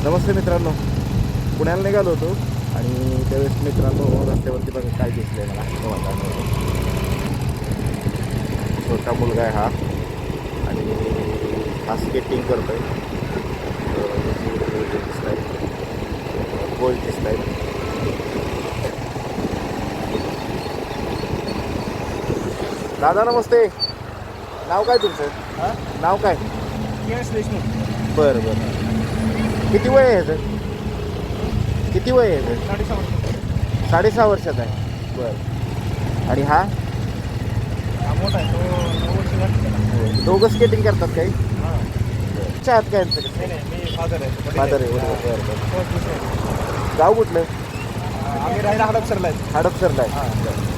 नमस्ते मित्रांनो, पुण्याला निघालो होतो आणि त्यावेळेस मित्रांनो रस्त्यावरती बघा काय दिसलंय मला तुम्हाला. छोटा मुलगा आहे हा आणि हा स्केटिंग करतोय. दिसत आहे, गोल दिसत आहे. दादा नमस्ते, नाव काय तुमचं? नाव काय? बरं बरं. किती वय आहे ह्याचं? किती वय आहे ह्याचं? 6.5 वर्षाचा आहे. बरं. आणि हा मोठा आहे तो दोघं स्केटिंग करतात काही? आहात काय यांचं? मी फादर आहे. फादर आहे. बरं बरं. आहे. गाव कुठलं? आम्ही राहायला हडपसरला आहे. हडपसरला आहे.